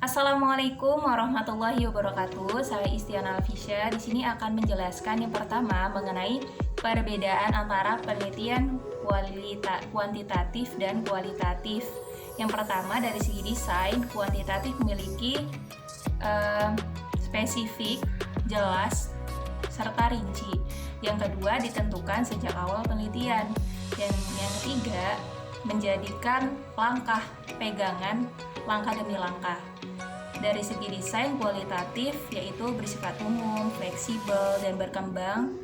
Assalamualaikum warahmatullahi wabarakatuh. Saya Istiana Alfisya. Di sini akan menjelaskan yang pertama mengenai perbedaan antara penelitian kuantitatif dan kualitatif. Yang pertama dari segi desain, kuantitatif memiliki spesifik, jelas, serta rinci. Yang kedua ditentukan sejak awal penelitian. Dan yang ketiga menjadikan langkah pegangan langkah demi langkah. Dari segi desain kualitatif yaitu bersifat umum, fleksibel, dan berkembang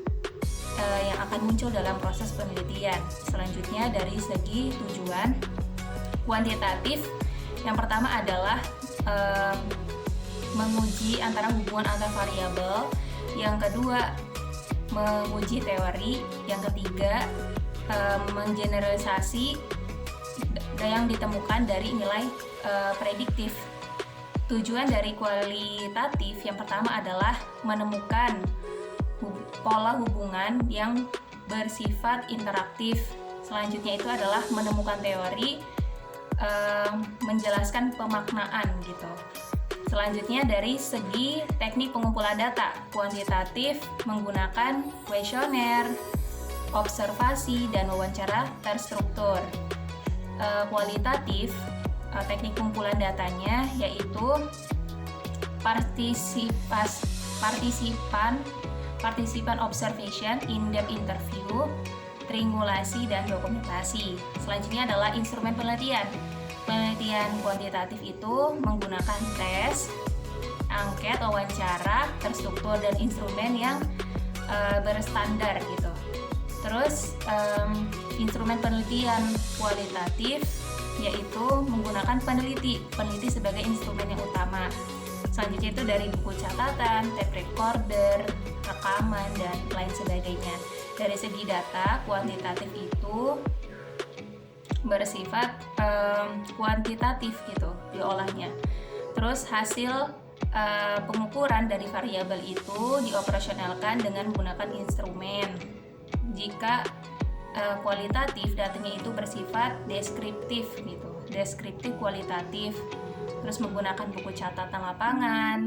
yang akan muncul dalam proses penelitian. Selanjutnya dari segi tujuan kuantitatif, yang pertama adalah menguji antara hubungan antar variabel, yang kedua menguji teori, yang ketiga menggeneralisasi yang ditemukan dari nilai prediktif. Tujuan dari kualitatif yang pertama adalah menemukan pola hubungan yang bersifat interaktif. Selanjutnya itu adalah menemukan teori, menjelaskan pemaknaan gitu. Selanjutnya dari segi teknik pengumpulan data, kuantitatif menggunakan kuesioner, observasi, dan wawancara terstruktur. Kualitatif teknik pengumpulan datanya yaitu partisipan observation, in-depth interview, triangulasi, dan dokumentasi. Selanjutnya adalah instrumen penelitian. Penelitian kuantitatif itu menggunakan tes, angket, wawancara, terstruktur, dan instrumen yang berstandar gitu. Terus instrumen penelitian kualitatif yaitu menggunakan peneliti sebagai instrumen yang utama. Selanjutnya itu dari buku catatan, tape recorder, rekaman, dan lain sebagainya. Dari segi data, kuantitatif itu bersifat kuantitatif gitu diolahnya. Terus hasil pengukuran dari variabel itu dioperasionalkan dengan menggunakan instrumen. Jika kualitatif datanya itu bersifat deskriptif gitu, deskriptif kualitatif, terus menggunakan buku catatan lapangan,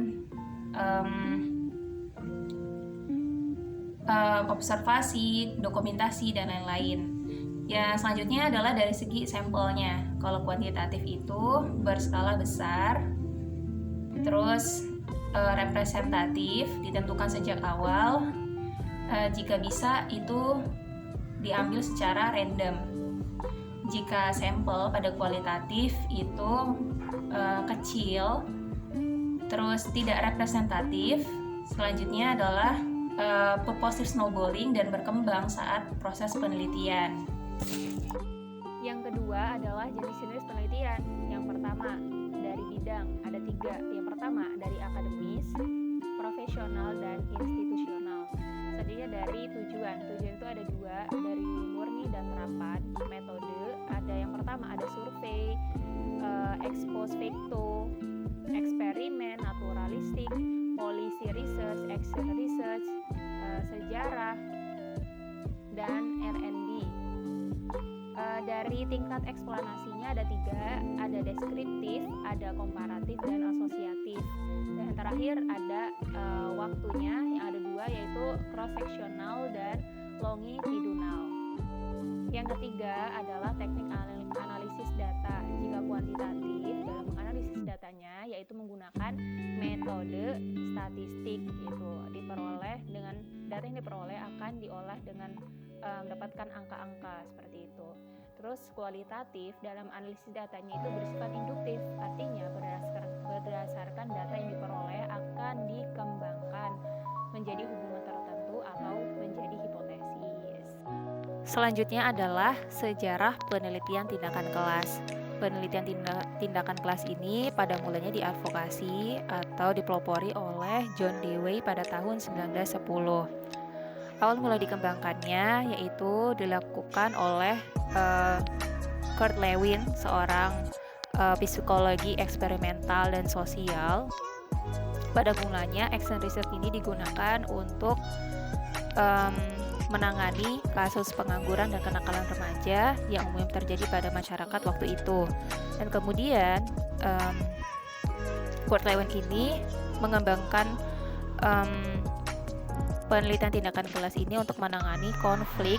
observasi, dokumentasi, dan lain-lain. Ya, selanjutnya adalah dari segi sampelnya. Kalau kuantitatif itu berskala besar, terus representatif, ditentukan sejak awal, jika bisa itu diambil secara random. Jika sampel pada kualitatif itu kecil, terus tidak representatif. Selanjutnya adalah purposive snowballing dan berkembang saat proses penelitian. Yang kedua adalah jenis-jenis penelitian. Yang pertama dari bidang ada 3. Yang pertama dari akademis, profesional, dan institusional. Selanjutnya dari tujuan itu ada 2, dari murni dan terapan. Metode ada yang pertama ada survei, ex post facto, eksperimen, naturalistik, policy research, action research, sejarah, dan R&D. Dari tingkat eksplanasinya ada 3, ada deskriptif, ada komparatif, dan asosiatif. Dan yang terakhir ada waktunya yang ada 2, yaitu cross-sectional dan longitudinal. Yang ketiga adalah teknik analisis data. Jika kuantitatif dalam menganalisis datanya yaitu menggunakan metode statistik gitu. Data yang diperoleh akan diolah dengan mendapatkan angka-angka seperti itu. Terus kualitatif dalam analisis datanya itu bersifat induktif, artinya berdasarkan data yang diperoleh akan dikembangkan menjadi hubungan tertentu atau menjadi hipotesis. Selanjutnya adalah sejarah penelitian tindakan kelas. Penelitian tindakan kelas ini pada mulanya diadvokasi atau dipelopori oleh John Dewey pada tahun 1910. Awal mulai dikembangkannya yaitu dilakukan oleh Kurt Lewin, seorang psikologi eksperimental dan sosial. Pada mulanya action research ini digunakan untuk menangani kasus pengangguran dan kenakalan remaja yang umum terjadi pada masyarakat waktu itu. Dan kemudian Fort Leeuwen ini mengembangkan penelitian tindakan kelas ini untuk menangani konflik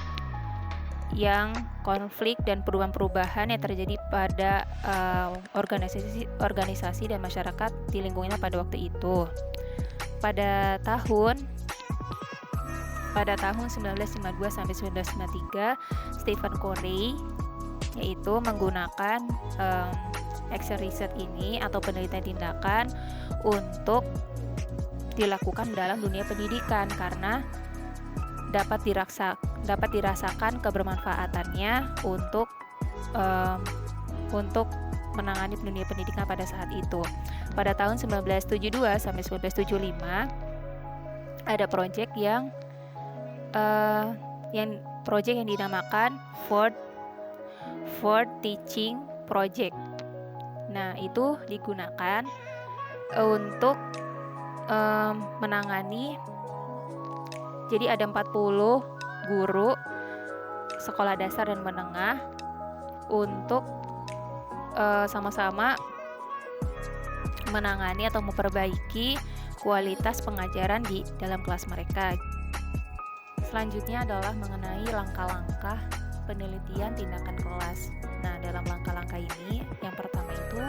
dan perubahan-perubahan yang terjadi pada organisasi dan masyarakat di lingkungannya pada waktu itu. Pada tahun 1952 sampai 1953, Stephen Corey yaitu menggunakan action research ini atau penelitian tindakan untuk dilakukan dalam dunia pendidikan karena dapat dirasakan kebermanfaatannya untuk menangani dunia pendidikan pada saat itu. Pada tahun 1972 sampai 1975 ada proyek yang dinamakan Ford Teaching Project. Nah, itu digunakan untuk menangani. Jadi ada 40 guru sekolah dasar dan menengah untuk sama-sama menangani atau memperbaiki kualitas pengajaran di dalam kelas mereka. Selanjutnya adalah mengenai langkah-langkah penelitian tindakan kelas. Nah, dalam langkah-langkah ini, yang pertama itu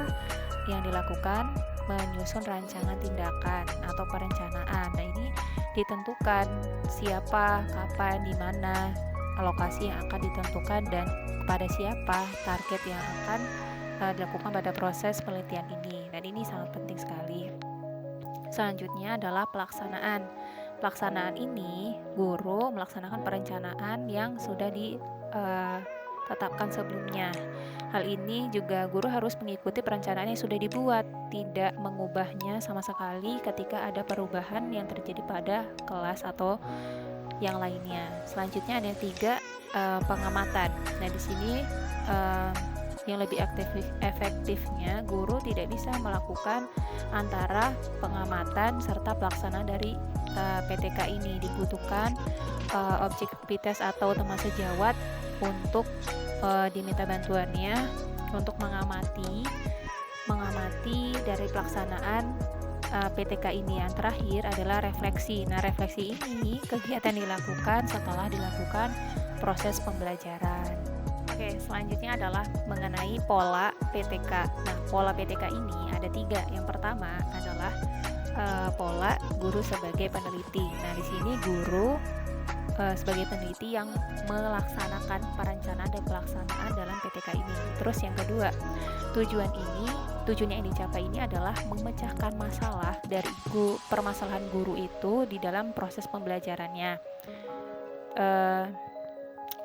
yang dilakukan menyusun rancangan tindakan atau perencanaan. Nah, ini ditentukan siapa, kapan, di mana, lokasi yang akan ditentukan dan kepada siapa target yang akan dilakukan pada proses penelitian ini. Dan ini sangat penting sekali. Selanjutnya adalah pelaksanaan. Pelaksanaan ini, guru melaksanakan perencanaan yang sudah ditetapkan sebelumnya. Hal ini juga guru harus mengikuti perencanaan yang sudah dibuat, tidak mengubahnya sama sekali ketika ada perubahan yang terjadi pada kelas atau yang lainnya. Selanjutnya ada yang 3, pengamatan. Nah, di sini yang lebih efektifnya guru tidak bisa melakukan antara pengamatan serta pelaksanaan dari PTK ini. Dibutuhkan objektivitas atau teman sejawat untuk diminta bantuannya untuk mengamati dari pelaksanaan PTK ini. Yang terakhir adalah refleksi. Nah, refleksi ini kegiatan dilakukan setelah dilakukan proses pembelajaran. Oke, selanjutnya adalah mengenai pola PTK. Nah, pola PTK ini ada 3. Yang pertama adalah pola guru sebagai peneliti. Nah, di sini guru sebagai peneliti yang melaksanakan perencanaan dan pelaksanaan dalam PTK ini. Terus yang kedua, tujuan yang dicapai ini adalah memecahkan masalah dari permasalahan guru itu di dalam proses pembelajarannya.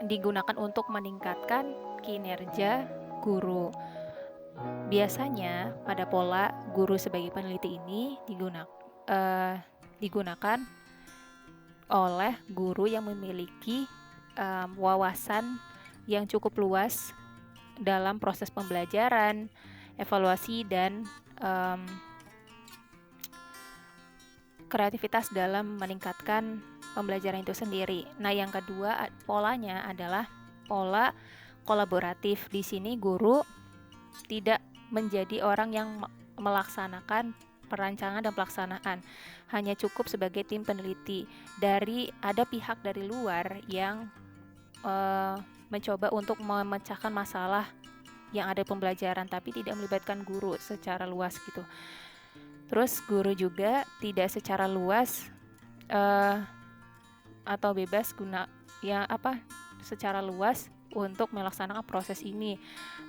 Digunakan untuk meningkatkan kinerja guru. Biasanya pada pola guru sebagai peneliti ini digunakan oleh guru yang memiliki wawasan yang cukup luas dalam proses pembelajaran, evaluasi, dan kreativitas dalam meningkatkan pembelajaran itu sendiri. Nah, yang kedua polanya adalah pola kolaboratif. Di sini guru tidak menjadi orang yang melaksanakan perancangan dan pelaksanaan, hanya cukup sebagai tim peneliti. Ada pihak dari luar yang mencoba untuk memecahkan masalah yang ada pembelajaran, tapi tidak melibatkan guru secara luas gitu. Terus guru juga tidak secara luas atau bebas secara luas untuk melaksanakan proses ini,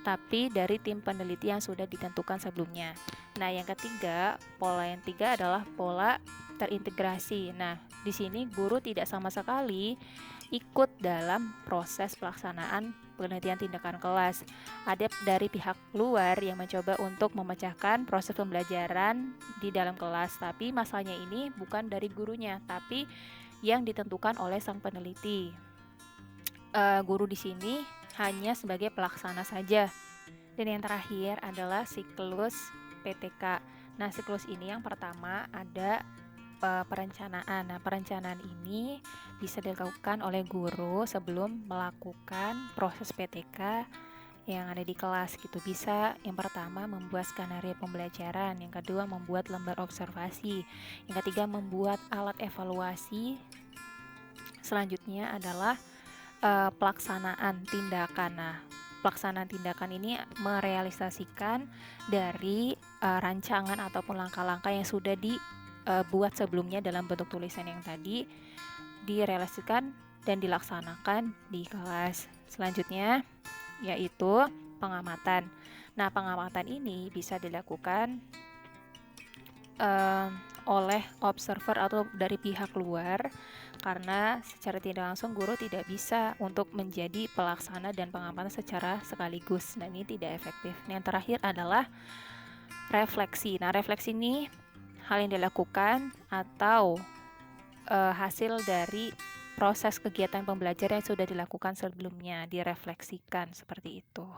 tapi dari tim peneliti yang sudah ditentukan sebelumnya. Nah, yang ketiga, pola yang 3 adalah pola terintegrasi. Nah, di sini guru tidak sama sekali ikut dalam proses pelaksanaan penelitian tindakan kelas. Ada dari pihak luar yang mencoba untuk memecahkan proses pembelajaran di dalam kelas, tapi masalahnya ini bukan dari gurunya, tapi yang ditentukan oleh sang peneliti. Guru di sini hanya sebagai pelaksana saja. Dan yang terakhir adalah siklus PTK. Nah, siklus ini yang pertama ada perencanaan. Nah, perencanaan ini bisa dilakukan oleh guru sebelum melakukan proses PTK yang ada di kelas gitu. Bisa yang pertama membuat skenario pembelajaran, yang kedua membuat lembar observasi, yang ketiga membuat alat evaluasi. Selanjutnya adalah pelaksanaan tindakan. Nah, pelaksanaan tindakan ini merealisasikan dari rancangan ataupun langkah-langkah yang sudah dibuat sebelumnya dalam bentuk tulisan yang tadi, direalisasikan dan dilaksanakan di kelas. Selanjutnya yaitu pengamatan. Nah, pengamatan ini bisa dilakukan oleh observer atau dari pihak luar, karena secara tidak langsung guru tidak bisa untuk menjadi pelaksana dan pengamatan secara sekaligus. Nah, ini tidak efektif. Yang terakhir adalah refleksi. Nah, refleksi ini hal yang dilakukan atau hasil dari proses kegiatan pembelajaran yang sudah dilakukan sebelumnya, direfleksikan seperti itu.